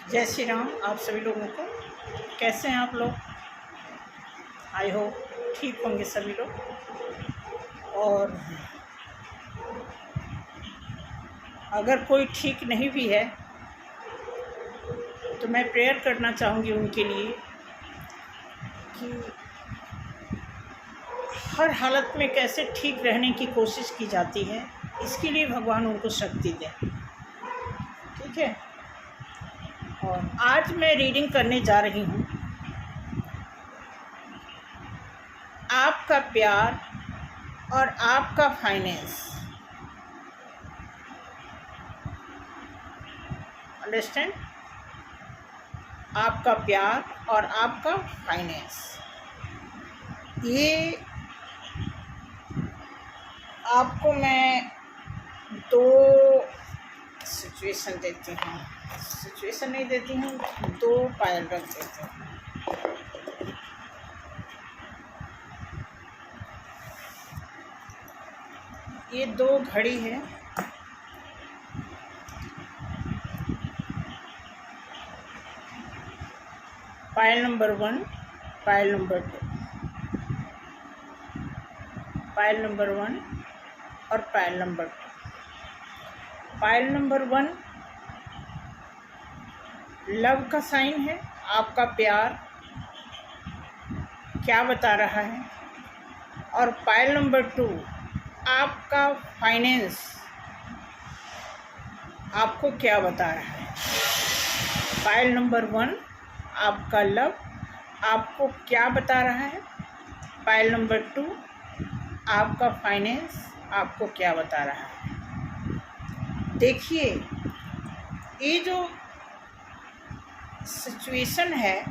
जय श्री राम आप सभी लोगों को। कैसे हैं आप लोग? आई होप ठीक होंगे सभी लोग। और अगर कोई ठीक नहीं भी है तो मैं प्रेयर करना चाहूँगी उनके लिए कि हर हालत में कैसे ठीक रहने की कोशिश की जाती है, इसके लिए भगवान उनको शक्ति दें। ठीक है। और आज मैं रीडिंग करने जा रही हूँ आपका प्यार और आपका फाइनेंस। अंडरस्टैंड? आपका प्यार और आपका फाइनेंस, ये आपको मैं दो सिचुएशन देती हूँ। सिचुएशन नहीं देती हूँ, दो पायल रख देती हूँ। ये दो घड़ी है। Pile number 1, pile number 2, pile number 1 और pile number 2। Pile number 1 love का साइन है, आपका प्यार क्या बता रहा है। और पायल नंबर 2 आपका फाइनेंस आपको क्या बता रहा है। पायल नंबर 1 आपका लव आपको क्या बता रहा है। पायल नंबर 2 आपका फाइनेंस आपको क्या बता रहा है। देखिए, ये जो सिचुएशन है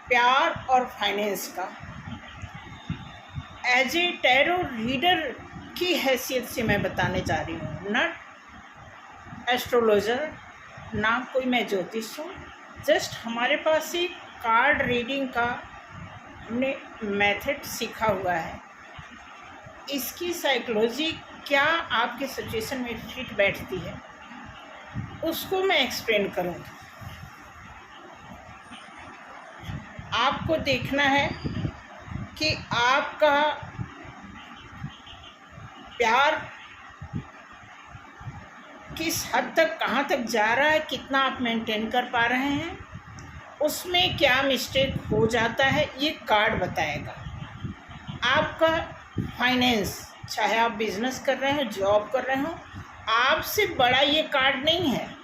प्यार और फाइनेंस का, एज ए टैरो रीडर की हैसियत से मैं बताने जा रही हूँ, नॉट एस्ट्रोलॉजर, ना कोई मैं ज्योतिष हूँ। जस्ट हमारे पास एक कार्ड रीडिंग का हमने मेथड सीखा हुआ है। इसकी साइकोलॉजी क्या आपके सिचुएशन में फिट बैठती है, उसको मैं एक्सप्लेन करूँगी। आपको देखना है कि आपका प्यार किस हद तक, कहाँ तक जा रहा है, कितना आप मेंटेन कर पा रहे हैं, उसमें क्या मिस्टेक हो जाता है, ये कार्ड बताएगा। आपका फाइनेंस, चाहे आप बिजनेस कर रहे हो, जॉब कर रहे हो, आपसे बड़ा ये कार्ड नहीं है।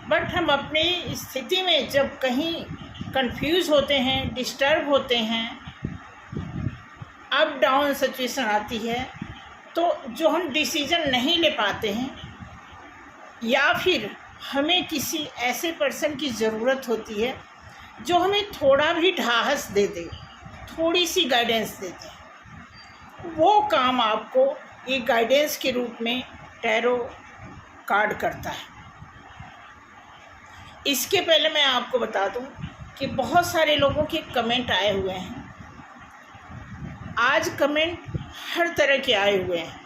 बट हम अपनी स्थिति में जब कहीं कंफ्यूज होते हैं, डिस्टर्ब होते हैं, अप डाउन सिचुएशन आती है, तो जो हम डिसीजन नहीं ले पाते हैं, या फिर हमें किसी ऐसे पर्सन की ज़रूरत होती है जो हमें थोड़ा भी ढाहस दे दे, थोड़ी सी गाइडेंस दे दे, वो काम आपको एक गाइडेंस के रूप में टैरो कार्ड करता है। इसके पहले मैं आपको बता दूं कि बहुत सारे लोगों के कमेंट आए हुए हैं। आज कमेंट हर तरह के आए हुए हैं,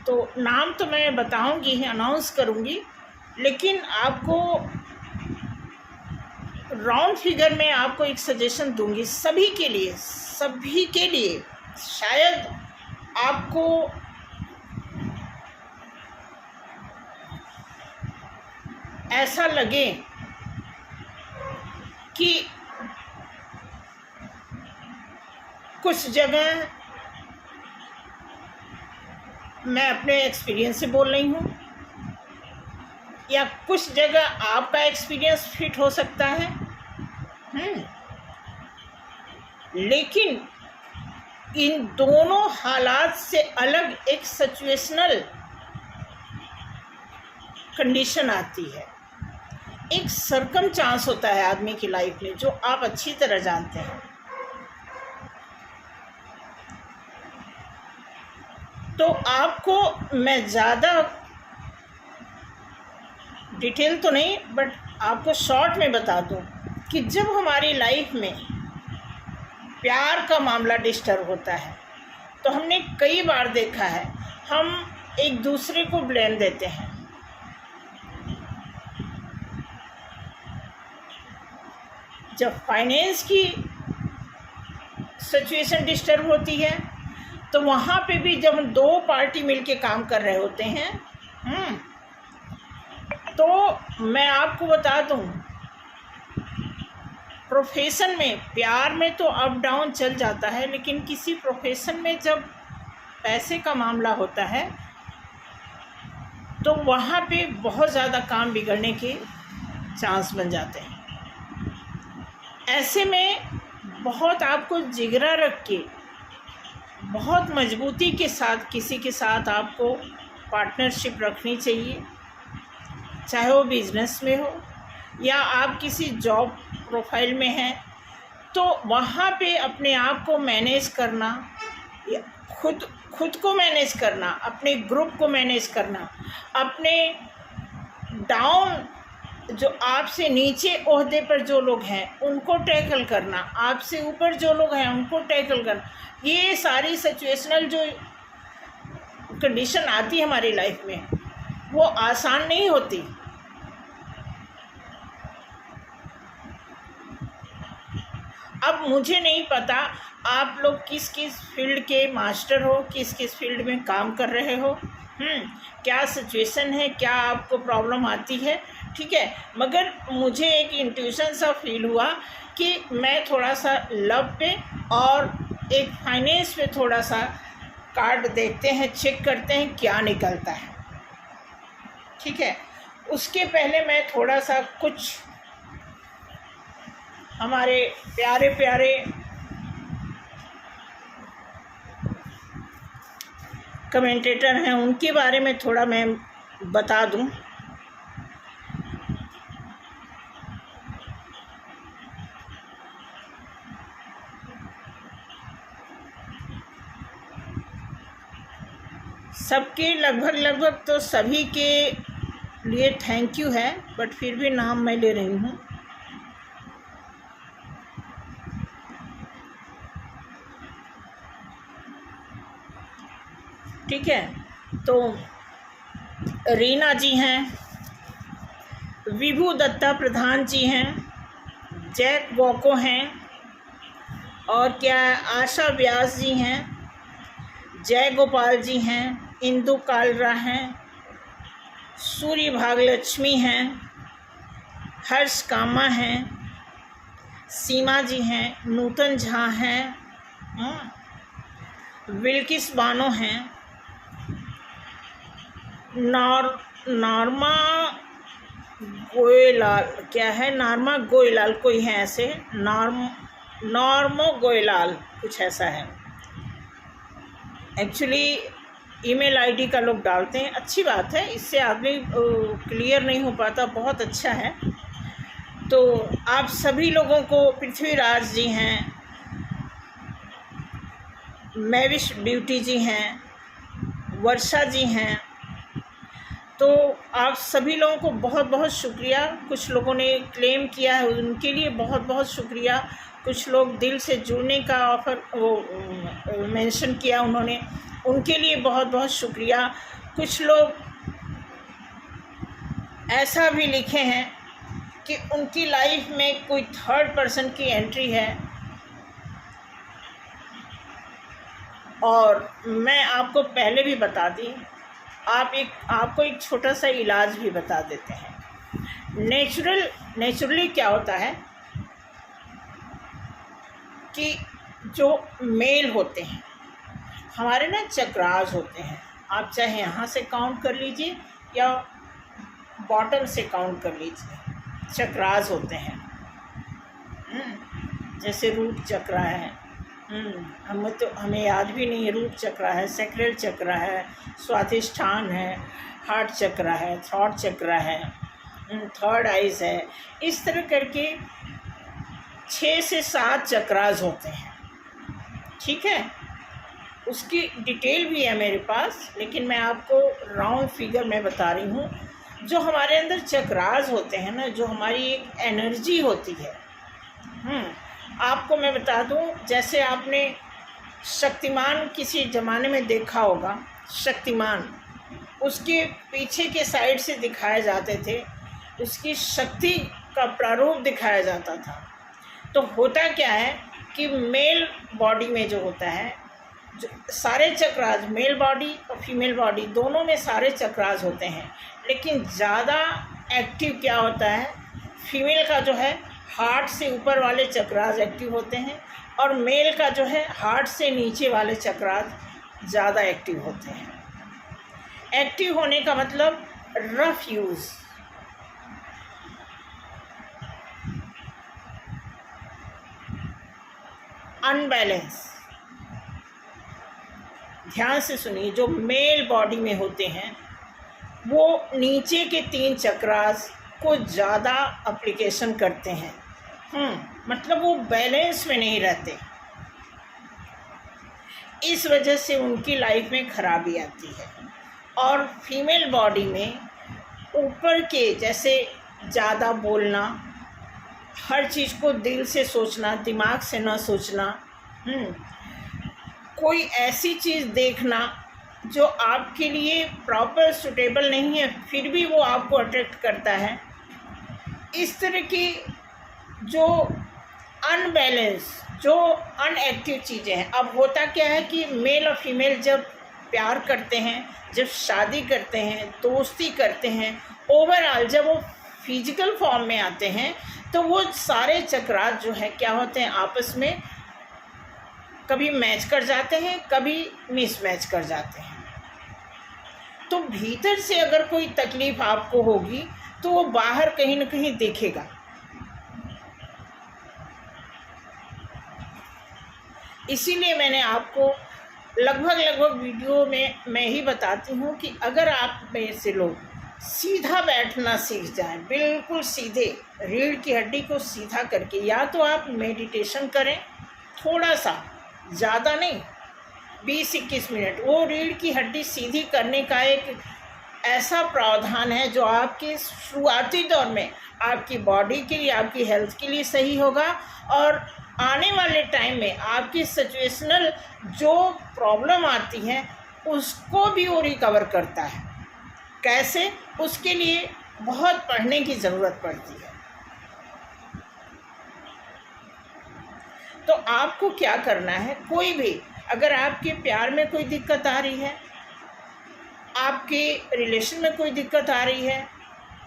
तो नाम तो मैं बताऊंगी ही, अनाउंस करूंगी, लेकिन आपको राउंड फिगर में आपको एक सजेशन दूंगी सभी के लिए, सभी के लिए। शायद आपको ऐसा लगे कि कुछ जगह मैं अपने एक्सपीरियंस से बोल रही हूँ, या कुछ जगह आपका एक्सपीरियंस फिट हो सकता है। लेकिन इन दोनों हालात से अलग एक सिचुएशनल कंडीशन आती है, एक सरकमचांस होता है आदमी की लाइफ में, जो आप अच्छी तरह जानते हैं। तो आपको मैं ज़्यादा डिटेल तो नहीं, बट आपको शॉर्ट में बता दूं कि जब हमारी लाइफ में प्यार का मामला डिस्टर्ब होता है, तो हमने कई बार देखा है हम एक दूसरे को ब्लेम देते हैं। जब फाइनेंस की सिचुएशन डिस्टर्ब होती है तो वहाँ पे भी जब दो पार्टी मिलके काम कर रहे होते हैं तो मैं आपको बता दूँ, प्रोफेशन में, प्यार में तो अप डाउन चल जाता है, लेकिन किसी प्रोफेशन में जब पैसे का मामला होता है तो वहाँ पे बहुत ज़्यादा काम बिगड़ने के चांस बन जाते हैं। ऐसे में बहुत आपको जिगरा रख के, बहुत मजबूती के साथ किसी के साथ आपको पार्टनरशिप रखनी चाहिए, चाहे वो बिज़नेस में हो या आप किसी जॉब प्रोफाइल में हैं, तो वहाँ पे अपने आप को मैनेज करना, खुद को मैनेज करना, अपने ग्रुप को मैनेज करना, अपने डाउन जो आपसे नीचे ओहदे पर जो लोग हैं उनको टैकल करना, आपसे ऊपर जो लोग हैं उनको टैकल करना, ये सारी सिचुएशनल जो कंडीशन आती है हमारी लाइफ में वो आसान नहीं होती। अब मुझे नहीं पता आप लोग किस किस फील्ड के मास्टर हो, किस किस फील्ड में काम कर रहे हो, क्या सिचुएशन है, क्या आपको प्रॉब्लम आती है, ठीक है। मगर मुझे एक इंट्यूशन सा फील हुआ कि मैं थोड़ा सा लव पे और एक फाइनेंस पे थोड़ा सा कार्ड देखते हैं, चेक करते हैं क्या निकलता है, ठीक है। उसके पहले मैं थोड़ा सा कुछ हमारे प्यारे प्यारे कमेंटेटर हैं उनके बारे में थोड़ा मैं बता दूं। सबके लगभग तो सभी के लिए थैंक यू है, बट फिर भी नाम मैं ले रही हूँ। ठीक है, तो रीना जी हैं, विभू दत्ता प्रधान जी हैं, जैक वॉको हैं, और क्या आशा व्यास जी हैं, जय गोपाल जी हैं, इंदु कालरा हैं, सूर्य भागलक्ष्मी हैं, हर्ष कामा हैं, सीमा जी हैं, नूतन झा हैं, विल्किस बानो हैं, नॉर्मा गोयलाल, क्या है, नॉर्मा गोयलाल कोई है ऐसे, नॉर्मो गोयलाल कुछ ऐसा है। एक्चुअली ईमेल आईडी का लोग डालते हैं, अच्छी बात है, इससे आदमी क्लियर नहीं हो पाता, बहुत अच्छा है। तो आप सभी लोगों को, पृथ्वीराज जी हैं, मैविश ब्यूटी जी हैं, वर्षा जी हैं, तो आप सभी लोगों को बहुत बहुत शुक्रिया। कुछ लोगों ने क्लेम किया है, उनके लिए बहुत बहुत शुक्रिया। कुछ लोग दिल से जुड़ने का ऑफ़र वो मेंशन किया उन्होंने, उनके लिए बहुत बहुत शुक्रिया। कुछ लोग ऐसा भी लिखे हैं कि उनकी लाइफ में कोई थर्ड पर्सन की एंट्री है, और मैं आपको पहले भी बता दी, आपको एक छोटा सा इलाज भी बता देते हैं। नेचुरली क्या होता है कि जो मेल होते हैं हमारे ना, चक्रास होते हैं, आप चाहे यहाँ से काउंट कर लीजिए या बॉटम से काउंट कर लीजिए, चक्रास होते हैं। जैसे रूट चक्र है, हमें याद भी नहीं है, रूट चक्र है, सैक्रल चक्र है, स्वाधिष्ठान है, हार्ट चक्र है, थ्रॉट चक्र है, थर्ड आइज है, इस तरह करके 6 से 7 चक्रास होते हैं, ठीक है। उसकी डिटेल भी है मेरे पास, लेकिन मैं आपको राउंड फिगर में बता रही हूँ। जो हमारे अंदर चक्रास होते हैं ना, जो हमारी एक एनर्जी होती है, आपको मैं बता दूं, जैसे आपने शक्तिमान किसी ज़माने में देखा होगा, शक्तिमान उसके पीछे के साइड से दिखाए जाते थे, उसकी शक्ति का प्रारूप दिखाया जाता था। तो होता क्या है कि मेल बॉडी में जो होता है, जो सारे चक्रास, मेल बॉडी और फीमेल बॉडी दोनों में सारे चक्रास होते हैं, लेकिन ज़्यादा एक्टिव क्या होता है, फीमेल का जो है हार्ट से ऊपर वाले चक्रास एक्टिव होते हैं, और मेल का जो है हार्ट से नीचे वाले चक्रास ज़्यादा एक्टिव होते हैं। एक्टिव होने का मतलब रफ यूज़, अनबैलेंस। ध्यान से सुनिए, जो मेल बॉडी में होते हैं वो नीचे के 3 चक्रास को ज़्यादा एप्लीकेशन करते हैं, मतलब वो बैलेंस में नहीं रहते, इस वजह से उनकी लाइफ में खराबी आती है। और फीमेल बॉडी में ऊपर के जैसे ज़्यादा बोलना, हर चीज़ को दिल से सोचना, दिमाग से ना सोचना, कोई ऐसी चीज़ देखना जो आपके लिए प्रॉपर सूटेबल नहीं है फिर भी वो आपको अट्रैक्ट करता है, इस तरह की जो अनबैलेंस, जो अनएक्टिव चीज़ें हैं। अब होता क्या है कि मेल और फीमेल जब प्यार करते हैं, जब शादी करते हैं, दोस्ती करते हैं, ओवरऑल जब वो फिजिकल फॉर्म में आते हैं, तो वो सारे चक्रास जो है क्या होते हैं, आपस में कभी मैच कर जाते हैं, कभी मिसमैच कर जाते हैं। तो भीतर से अगर कोई तकलीफ़ आपको होगी तो वो बाहर कहीं ना कहीं दिखेगा। इसीलिए मैंने आपको लगभग वीडियो में मैं ही बताती हूँ कि अगर आप में से लोग सीधा बैठना सीख जाएं, बिल्कुल सीधे, रीढ़ की हड्डी को सीधा करके, या तो आप मेडिटेशन करें थोड़ा सा, ज़्यादा नहीं, 20-21 मिनट, वो रीढ़ की हड्डी सीधी करने का एक ऐसा प्रावधान है जो आपके शुरुआती दौर में आपकी बॉडी के लिए, आपकी हेल्थ के लिए सही होगा, और आने वाले टाइम में आपकी सिचुएशनल जो प्रॉब्लम आती हैं उसको भी वो रिकवर करता है। कैसे? उसके लिए बहुत पढ़ने की ज़रूरत पड़ती है। तो आपको क्या करना है, कोई भी अगर आपके प्यार में कोई दिक्कत आ रही है, आपके रिलेशन में कोई दिक्कत आ रही है,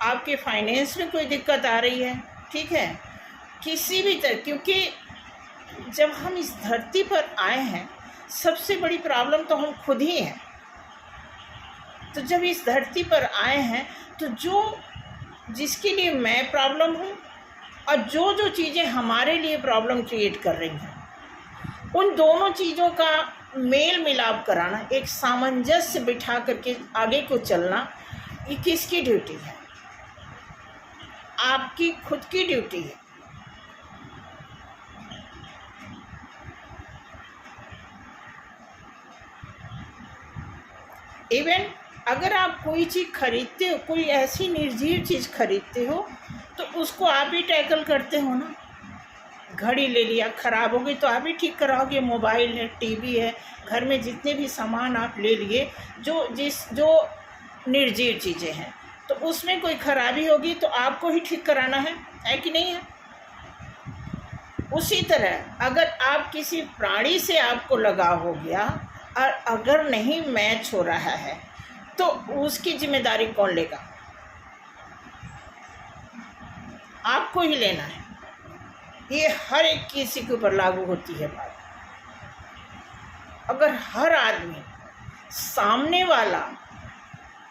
आपके फाइनेंस में कोई दिक्कत आ रही है, ठीक है, किसी भी तरह, क्योंकि जब हम इस धरती पर आए हैं सबसे बड़ी प्रॉब्लम तो हम खुद ही हैं। तो जब इस धरती पर आए हैं तो जिसके लिए मैं प्रॉब्लम हूँ और जो चीज़ें हमारे लिए प्रॉब्लम क्रिएट कर रही हैं, उन दोनों चीज़ों का मेल मिलाप कराना, एक सामंजस्य बिठा करके आगे को चलना, ये किसकी ड्यूटी है? आपकी खुद की ड्यूटी है। इवन अगर आप कोई चीज़ खरीदते हो, कोई ऐसी निर्जीव चीज़ खरीदते हो, तो उसको आप ही टैकल करते हो ना। घड़ी ले लिया, ख़राब हो गई तो आप ही ठीक कराओगे। मोबाइल है, टीवी है, घर में जितने भी सामान आप ले लिए, जो निर्जीव चीज़ें हैं, तो उसमें कोई ख़राबी होगी तो आपको ही ठीक कराना है कि नहीं है? उसी तरह अगर आप किसी प्राणी से आपको लगाव हो गया और अगर नहीं मैच हो रहा है तो उसकी जिम्मेदारी कौन लेगा? आपको ही लेना है। ये हर एक किसी के ऊपर लागू होती है बात। अगर हर आदमी सामने वाला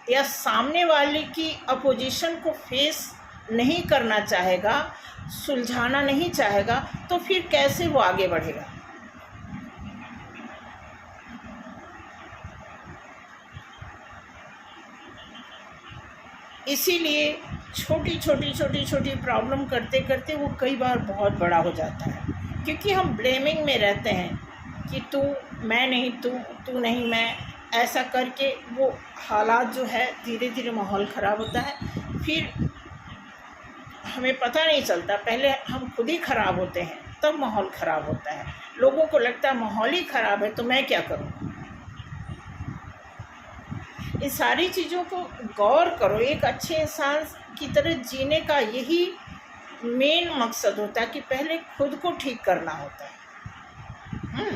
या सामने वाले की अपोजिशन को फेस नहीं करना चाहेगा, सुलझाना नहीं चाहेगा, तो फिर कैसे वो आगे बढ़ेगा? इसीलिए छोटी प्रॉब्लम करते करते वो कई बार बहुत बड़ा हो जाता है, क्योंकि हम ब्लेमिंग में रहते हैं कि तू, मैं नहीं तू नहीं मैं, ऐसा करके वो हालात जो है धीरे धीरे माहौल ख़राब होता है। फिर हमें पता नहीं चलता, पहले हम खुद ही ख़राब होते हैं तब माहौल ख़राब होता है। लोगों को लगता है माहौल ही ख़राब है तो मैं क्या करूं। इन सारी चीज़ों को गौर करो। एक अच्छे इंसान की तरह जीने का यही मेन मकसद होता है कि पहले खुद को ठीक करना होता है।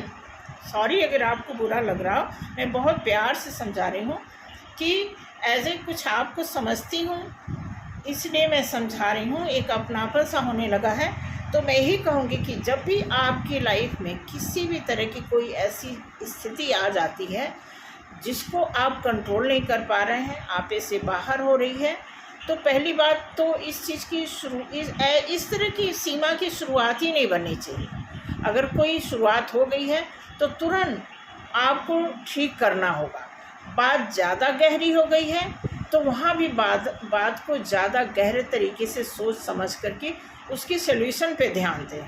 सॉरी अगर आपको बुरा लग रहा हो, मैं बहुत प्यार से समझा रही हूँ कि एज ए कुछ आपको समझती हूँ, इसलिए मैं समझा रही हूँ। एक अपनापन सा होने लगा है। तो मैं यही कहूँगी कि जब भी आपकी लाइफ में किसी भी तरह की कोई ऐसी स्थिति आ जाती है जिसको आप कंट्रोल नहीं कर पा रहे हैं, आप इससे बाहर हो रही है, तो पहली बात तो इस चीज़ की इस तरह की सीमा की शुरुआत ही नहीं बननी चाहिए। अगर कोई शुरुआत हो गई है तो तुरंत आपको ठीक करना होगा। बात ज़्यादा गहरी हो गई है तो वहाँ भी बात को ज़्यादा गहरे तरीके से सोच समझ करके उसकी सल्यूशन पे ध्यान दें।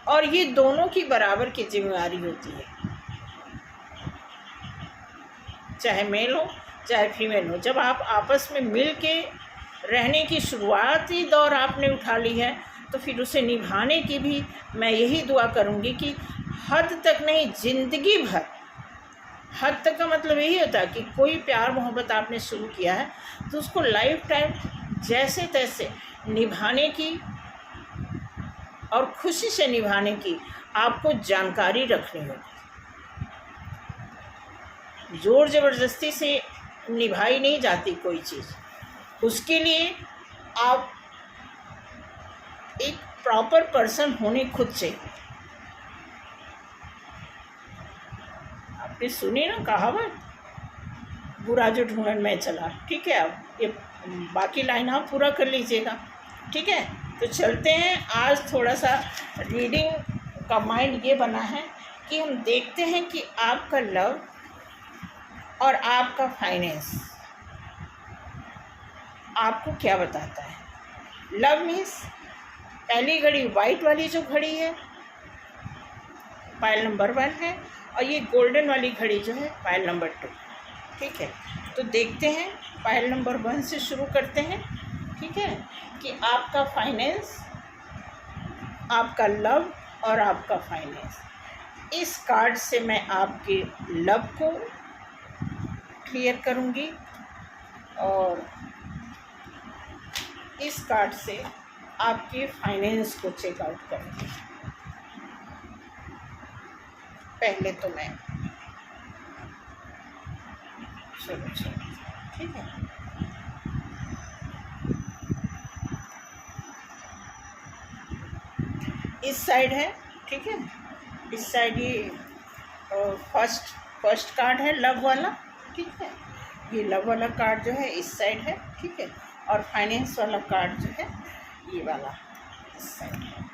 और ये दोनों की बराबर की जिम्मेदारी होती है, चाहे मेल हो चाहे फीमेल हो। जब आप आपस में मिल के रहने की शुरुआती दौर आपने उठा ली है तो फिर उसे निभाने की भी मैं यही दुआ करूँगी कि हद तक नहीं, ज़िंदगी भर। हद तक का मतलब यही होता है कि कोई प्यार मोहब्बत आपने शुरू किया है तो उसको लाइफ टाइम जैसे तैसे निभाने की और खुशी से निभाने की आपको जानकारी रखनी होगी। ज़ोर ज़बरदस्ती से निभाई नहीं जाती कोई चीज़। उसके लिए आप एक प्रॉपर पर्सन होने खुद चाहिए। आपने सुनी ना कहावत, बुरा जो ढूंढन में चला। ठीक है, अब ये बाकी लाइन आप पूरा कर लीजिएगा। ठीक है, तो चलते हैं। आज थोड़ा सा रीडिंग का माइंड ये बना है कि हम देखते हैं कि आपका लव और आपका फाइनेंस आपको क्या बताता है। लव मीन्स पहली घड़ी वाइट वाली जो घड़ी है पायल नंबर 1 है, और ये गोल्डन वाली घड़ी जो है पायल नंबर 2। ठीक है, तो देखते हैं, पायल नंबर 1 से शुरू करते हैं। ठीक है, कि आपका फाइनेंस, आपका लव और आपका फाइनेंस। इस कार्ड से मैं आपके लव को क्लियर करूँगी और इस कार्ड से आपके फाइनेंस को चेकआउट करूँगी। पहले तो मैं चलो ठीक है। इस साइड है, ठीक है, इस साइड ये फर्स्ट कार्ड है लव वाला। ठीक है, ये लव वाला कार्ड जो है इस साइड है। ठीक है, और फाइनेंस वाला कार्ड जो है ये वाला इस साइड है।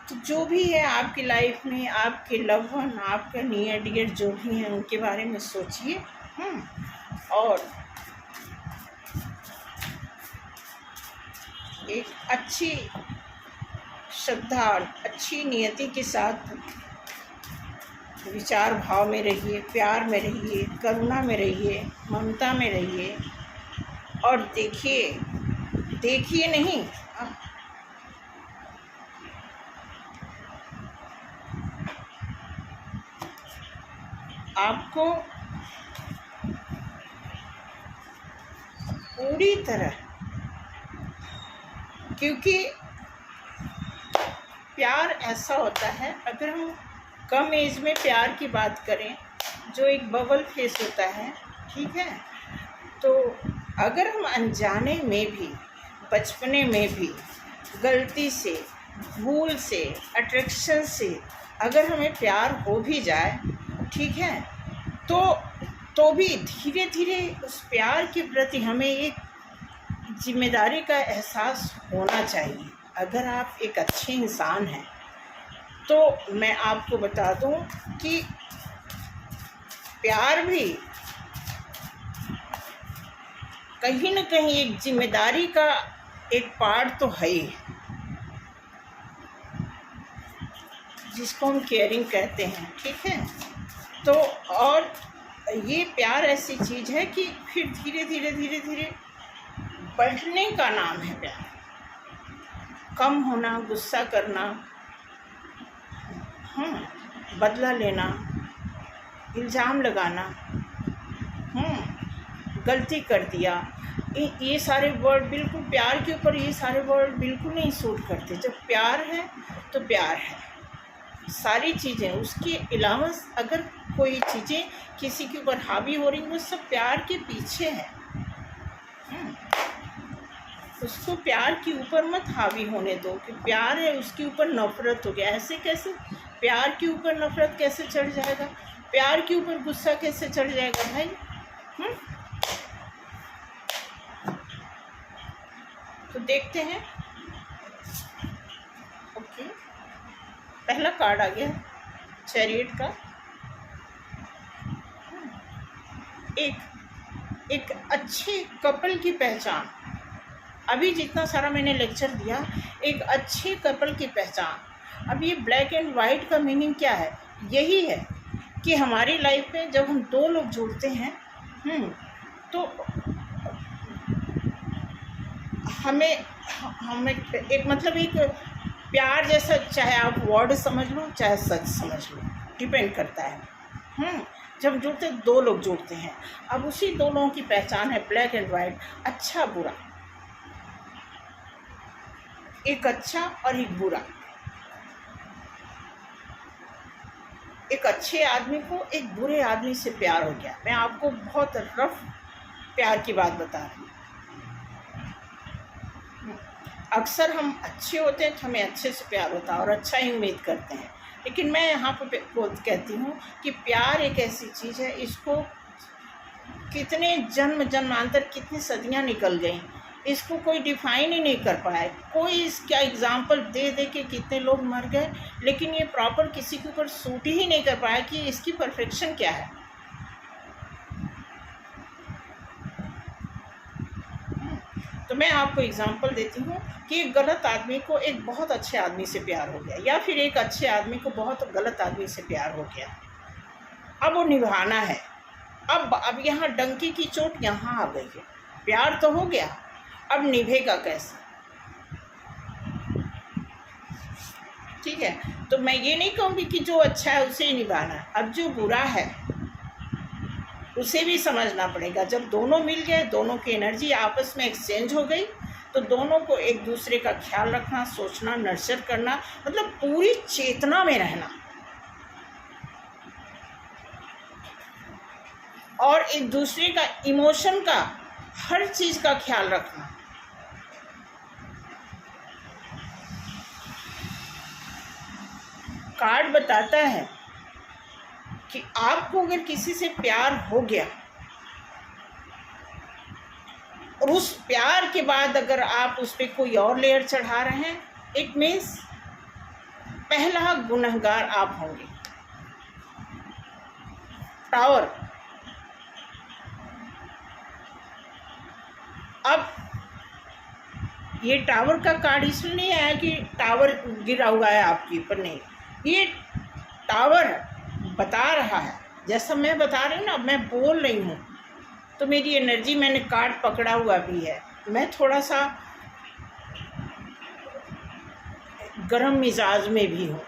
तो जो भी है आपकी लाइफ में, आपके लव वन, आपका नियर डियर जो भी हैं उनके बारे में सोचिए। और एक अच्छी श्रद्धा, अच्छी नियति के साथ विचार भाव में रहिए, प्यार में रहिए, करुणा में रहिए, ममता में रहिए। और देखिए नहीं, आपको पूरी तरह, क्योंकि प्यार ऐसा होता है, अगर हम कम एज में प्यार की बात करें, जो एक बबल फेस होता है। ठीक है, तो अगर हम अनजाने में भी, बचपने में भी, गलती से, भूल से, अट्रैक्शन से अगर हमें प्यार हो भी जाए, ठीक है, तो भी धीरे धीरे उस प्यार के प्रति हमें एक जिम्मेदारी का एहसास होना चाहिए। अगर आप एक अच्छे इंसान हैं तो मैं आपको बता दूं कि प्यार भी कहीं न कहीं एक जिम्मेदारी का एक पार्ट तो है ही, जिसको हम केयरिंग कहते हैं। ठीक है, तो और ये प्यार ऐसी चीज़ है कि फिर धीरे धीरे बढ़ने का नाम है प्यार। कम होना, गुस्सा करना, बदला लेना, इल्ज़ाम लगाना, गलती कर दिया, ये सारे वर्ड बिल्कुल प्यार के ऊपर, ये सारे वर्ड बिल्कुल नहीं सूट करते। जब प्यार है तो प्यार है, सारी चीज़ें। उसके अलावा अगर कोई चीज़ें किसी के ऊपर हावी हो रही, वो सब प्यार के पीछे है। उसको प्यार के ऊपर मत हावी होने दो कि प्यार है उसके ऊपर नफरत हो गया। ऐसे कैसे? प्यार के ऊपर नफरत कैसे चढ़ जाएगा? प्यार के ऊपर गुस्सा कैसे चढ़ जाएगा भाई? तो देखते हैं। ओके, पहला कार्ड आ गया चैरियट का। एक अच्छे कपल की पहचान, अभी जितना सारा मैंने लेक्चर दिया, एक अच्छे कपल की पहचान। अब ये ब्लैक एंड वाइट का मीनिंग क्या है? यही है कि हमारी लाइफ में जब हम दो लोग जुड़ते हैं तो हमें एक मतलब एक प्यार जैसा, चाहे आप वर्ड समझ लो चाहे सच समझ लो, डिपेंड करता है। जब जुड़ते दो लोग जुड़ते हैं, अब उसी दो लोगों की पहचान है ब्लैक एंड वाइट, अच्छा बुरा, एक अच्छा और एक बुरा। एक अच्छे आदमी को एक बुरे आदमी से प्यार हो गया। मैं आपको बहुत रफ प्यार की बात बता रही हूँ। अक्सर हम अच्छे होते हैं तो हमें अच्छे से प्यार होता है और अच्छा ही उम्मीद करते हैं, लेकिन मैं यहाँ पे कहती हूँ कि प्यार एक ऐसी चीज़ है, इसको कितने जन्मांतर, कितनी सदियाँ निकल गई, इसको कोई डिफाइन ही नहीं कर पाया। कोई इसका एग्जाम्पल दे दे के कितने लोग मर गए, लेकिन ये प्रॉपर किसी के ऊपर सूट ही नहीं कर पाया कि इसकी परफेक्शन क्या है। तो मैं आपको एग्जाम्पल देती हूँ कि एक गलत आदमी को एक बहुत अच्छे आदमी से प्यार हो गया, या फिर एक अच्छे आदमी को बहुत गलत आदमी से प्यार हो गया। अब वो निभाना है। अब यहाँ डंकी की चोट यहाँ आ गई है। प्यार तो हो गया, अब निभेगा कैसे? ठीक है, तो मैं ये नहीं कहूँगी कि जो अच्छा है उसे ही निभाना है। अब जो बुरा है उसे भी समझना पड़ेगा। जब दोनों मिल गए, दोनों की एनर्जी आपस में एक्सचेंज हो गई, तो दोनों को एक दूसरे का ख्याल रखना, सोचना, नर्चर करना, मतलब पूरी चेतना में रहना और एक दूसरे का इमोशन का, हर चीज़ का ख्याल रखना। कार्ड बताता है कि आपको अगर किसी से प्यार हो गया और उस प्यार के बाद अगर आप उस पर कोई और लेयर चढ़ा रहे हैं, इट मीन्स पहला गुनहगार आप होंगे। टावर, अब ये टावर का कार्ड इसलिए नहीं आया कि टावर गिरा हुआ है आपके ऊपर, नहीं, ये टावर बता रहा है, जैसा मैं बता रही हूँ ना, मैं बोल रही हूँ तो मेरी एनर्जी, मैंने कार्ड पकड़ा हुआ भी है, मैं थोड़ा सा गर्म मिजाज में भी हूँ,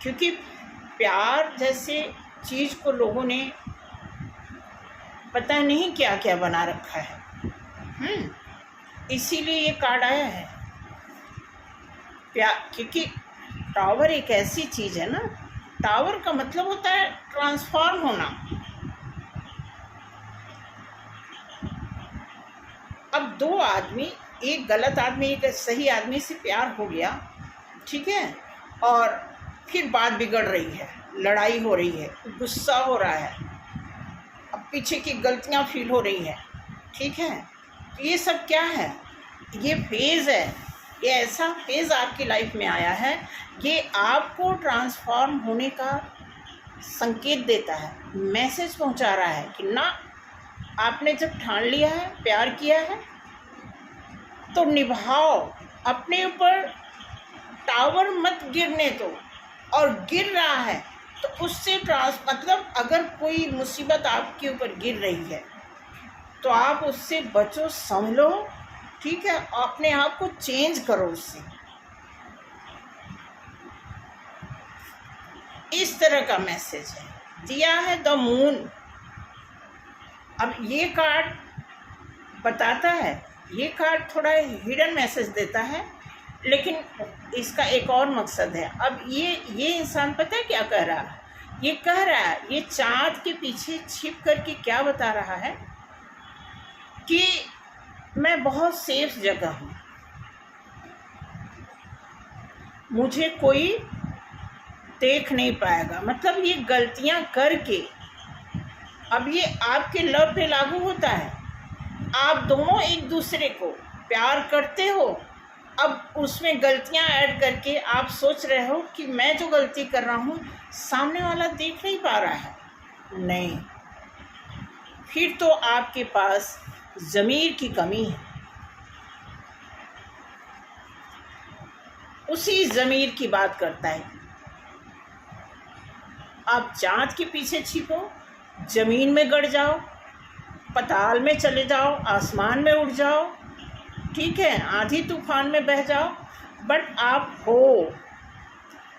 क्योंकि प्यार जैसे चीज़ को लोगों ने पता नहीं क्या क्या बना रखा है। इसीलिए ये कार्ड आया है प्यार, क्योंकि टावर एक ऐसी चीज़ है ना, टावर का मतलब होता है ट्रांसफॉर्म होना। अब दो आदमी, एक गलत आदमी एक सही आदमी से प्यार हो गया, ठीक है, और फिर बात बिगड़ रही है, लड़ाई हो रही है, गुस्सा हो रहा है, अब पीछे की गलतियां फील हो रही हैं, ठीक है। तो ये सब क्या है? ये फेज़ है, ये ऐसा फेज़ आपकी लाइफ में आया है, ये आपको ट्रांसफॉर्म होने का संकेत देता है, मैसेज पहुंचा रहा है कि ना, आपने जब ठान लिया है, प्यार किया है, तो निभाओ, अपने ऊपर टावर मत गिरने दो, और गिर रहा है तो उससे मतलब अगर कोई मुसीबत आपके ऊपर गिर रही है तो आप उससे बचो, संभलो, ठीक है, अपने आप को चेंज करो उससे। इस तरह का मैसेज है। दिया है द मून। अब ये कार्ड बताता है, ये कार्ड थोड़ा हिडन मैसेज देता है, लेकिन इसका एक और मकसद है। अब ये इंसान पता है क्या कह रहा है? ये कह रहा है, ये चाँद के पीछे छिप करके क्या बता रहा है कि मैं बहुत सेफ जगह हूँ, मुझे कोई देख नहीं पाएगा। मतलब ये गलतियाँ करके, अब ये आपके लव पे लागू होता है। आप दोनों एक दूसरे को प्यार करते हो, अब उसमें गलतियां ऐड करके आप सोच रहे हो कि मैं जो गलती कर रहा हूँ सामने वाला देख नहीं पा रहा है। नहीं, फिर तो आपके पास ज़मीर की कमी है। उसी ज़मीर की बात करता है। आप चाँद के पीछे छिपो, ज़मीन में गड़ जाओ, पताल में चले जाओ, आसमान में उड़ जाओ, ठीक है, आंधी तूफान में बह जाओ, बट आप हो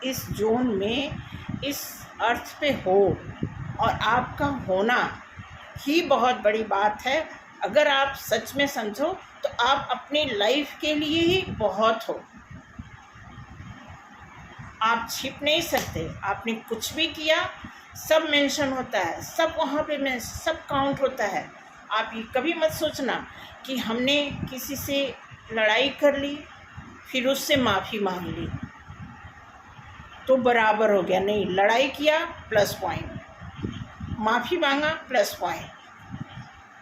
इस जोन में, इस अर्थ पे हो, और आपका होना ही बहुत बड़ी बात है। अगर आप सच में समझो तो आप अपनी लाइफ के लिए ही बहुत हो। आप छिप नहीं सकते। आपने कुछ भी किया सब मेंशन होता है, सब वहाँ पे में सब काउंट होता है। आप ये कभी मत सोचना कि हमने किसी से लड़ाई कर ली फिर उससे माफ़ी मांग ली तो बराबर हो गया। नहीं, लड़ाई किया प्लस पॉइंट, माफ़ी मांगा प्लस पॉइंट,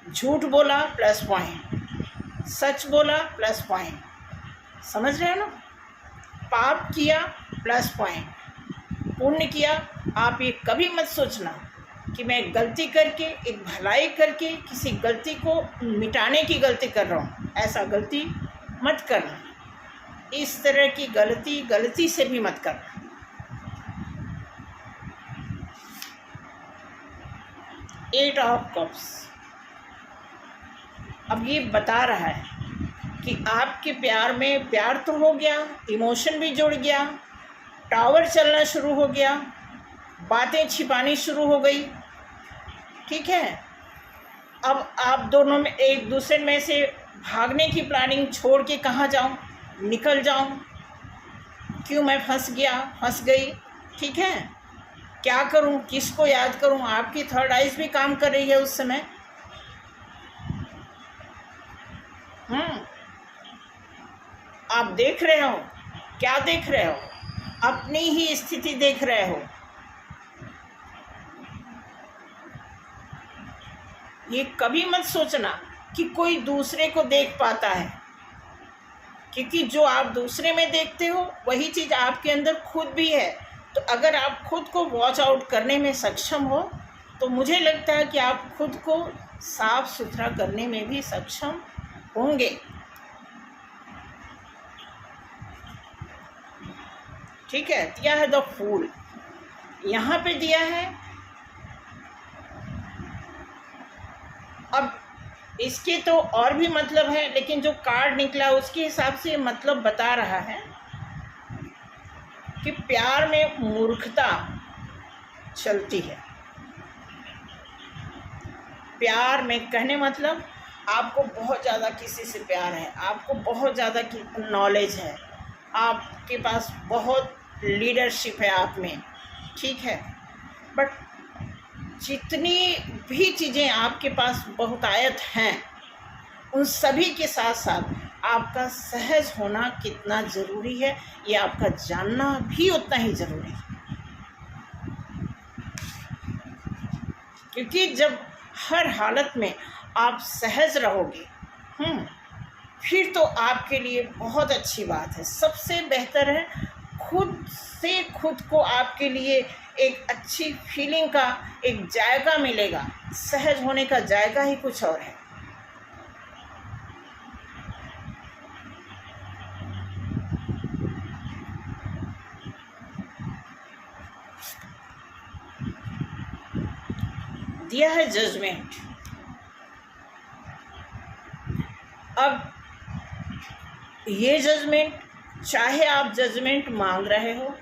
झूठ बोला प्लस पॉइंट, सच बोला प्लस पॉइंट। समझ रहे हो ना? पाप किया प्लस पॉइंट, पुण्य किया। आप ये कभी मत सोचना कि मैं गलती करके, एक भलाई करके किसी गलती को मिटाने की गलती कर रहा हूँ। ऐसा गलती मत करना। इस तरह की गलती से भी मत करना। एट ऑफ कप्स अब ये बता रहा है कि आपके प्यार में प्यार तो हो गया, इमोशन भी जुड़ गया, टावर चलना शुरू हो गया, बातें छिपानी शुरू हो गई, ठीक है। अब आप दोनों में एक दूसरे में से भागने की प्लानिंग छोड़ के कहाँ जाऊँ, निकल जाऊँ, क्यों मैं फंस गया, फंस गई, ठीक है, क्या करूँ, किसको याद करूँ। आपकी थर्ड आइज भी काम कर रही है उस समय। आप देख रहे हो, क्या देख रहे हो? अपनी ही स्थिति देख रहे हो। ये कभी मत सोचना कि कोई दूसरे को देख पाता है, क्योंकि जो आप दूसरे में देखते हो वही चीज़ आपके अंदर खुद भी है। तो अगर आप खुद को वॉच आउट करने में सक्षम हो तो मुझे लगता है कि आप खुद को साफ सुथरा करने में भी सक्षम होंगे। ठीक है, दिया है द फूल, यहाँ पे दिया है। अब इसके तो और भी मतलब है, लेकिन जो कार्ड निकला उसके हिसाब से मतलब बता रहा है कि प्यार में मूर्खता चलती है। प्यार में कहने मतलब आपको बहुत ज़्यादा किसी से प्यार है, आपको बहुत ज़्यादा नॉलेज है, आपके पास बहुत लीडरशिप है आप में, ठीक है, बट जितनी भी चीज़ें आपके पास बहुतायत हैं उन सभी के साथ साथ आपका सहज होना कितना ज़रूरी है ये आपका जानना भी उतना ही ज़रूरी है। क्योंकि जब हर हालत में आप सहज रहोगे फिर तो आपके लिए बहुत अच्छी बात है। सबसे बेहतर है खुद से खुद को आपके लिए एक अच्छी फीलिंग का एक जायका मिलेगा। सहज होने का जायका ही कुछ और है। दिया है जजमेंट। अब ये जजमेंट, चाहे आप जजमेंट मांग रहे हो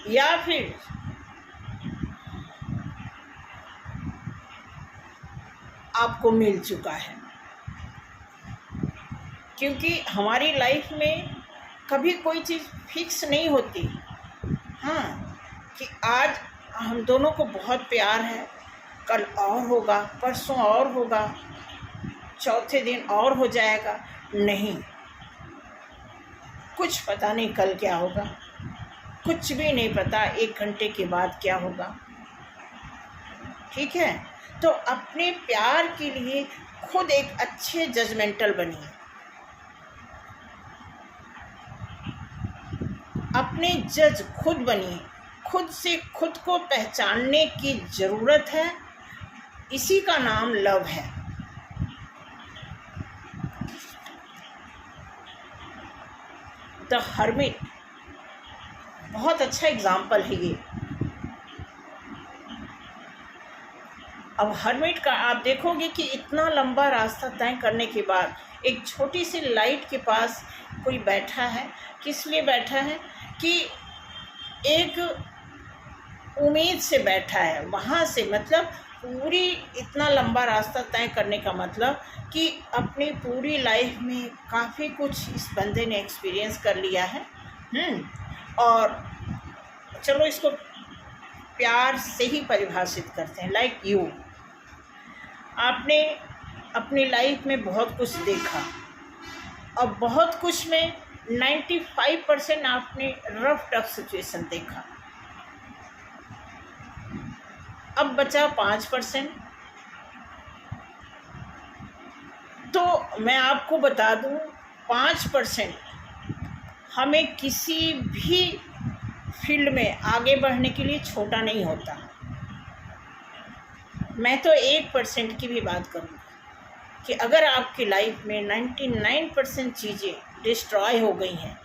या फिर आपको मिल चुका है। क्योंकि हमारी लाइफ में कभी कोई चीज़ फिक्स नहीं होती। हाँ, कि आज हम दोनों को बहुत प्यार है, कल और होगा, परसों और होगा, चौथे दिन और हो जाएगा, नहीं, कुछ पता नहीं कल क्या होगा, कुछ भी नहीं पता 1 घंटे के बाद क्या होगा। ठीक है, तो अपने प्यार के लिए खुद एक अच्छे जजमेंटल बनिए, अपने जज खुद बनिए, खुद से खुद को पहचानने की ज़रूरत है। इसी का नाम लव है। द हर्मिट बहुत अच्छा एग्जाम्पल है ये। अब हर्मिट का आप देखोगे कि इतना लंबा रास्ता तय करने के बाद एक छोटी सी लाइट के पास कोई बैठा है। किस लिए बैठा है? कि एक उम्मीद से बैठा है। वहाँ से मतलब पूरी इतना लंबा रास्ता तय करने का मतलब कि अपनी पूरी लाइफ में काफ़ी कुछ इस बंदे ने एक्सपीरियंस कर लिया है। और चलो इसको प्यार से ही परिभाषित करते हैं। लाइक यू, आपने अपनी लाइफ में बहुत कुछ देखा और बहुत कुछ में 95% आपने रफ टफ सिचुएशन देखा। अब बचा 5%। तो मैं आपको बता दूं, 5% हमें किसी भी फील्ड में आगे बढ़ने के लिए छोटा नहीं होता। मैं तो 1% की भी बात करूँगा कि अगर आपकी लाइफ में 99% चीज़ें डिस्ट्रॉय हो गई हैं,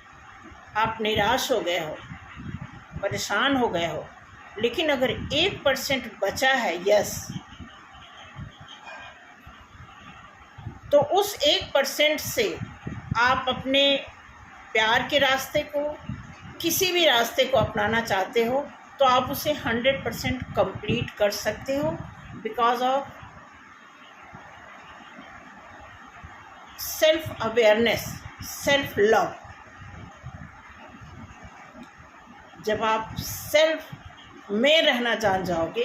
आप निराश हो गए हो, परेशान हो गए हो, लेकिन अगर 1% बचा है, यस, तो उस 1% से आप अपने प्यार के रास्ते को, किसी भी रास्ते को अपनाना चाहते हो तो आप उसे 100% कंप्लीट कर सकते हो, because of self awareness, self love. जब आप सेल्फ में रहना जान जाओगे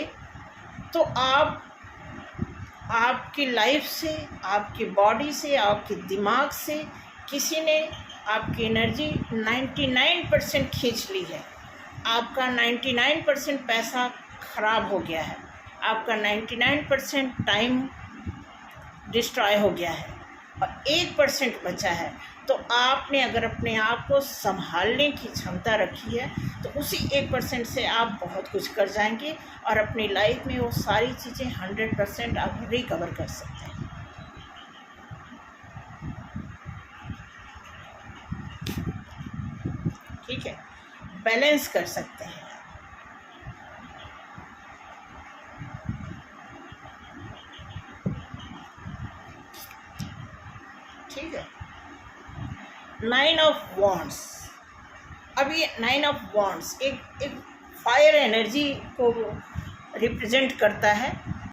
तो आपकी लाइफ से, आपकी बॉडी से, आपके दिमाग से किसी ने आपकी एनर्जी 99% खींच ली है। आपका 99% पैसा खराब हो गया है, आपका 99% टाइम डिस्ट्रॉय हो गया है और 1% बचा है। तो आपने अगर अपने आप को संभालने की क्षमता रखी है तो उसी 1% से आप बहुत कुछ कर जाएंगे और अपनी लाइफ में वो सारी चीज़ें 100% आप रिकवर कर सकते हैं। ठीक है, बैलेंस कर सकते हैं। ठीक है, 9 ऑफ वॉन्ड्स। अब ये 9 ऑफ वॉन्ड्स एक फायर एनर्जी को रिप्रेजेंट करता है।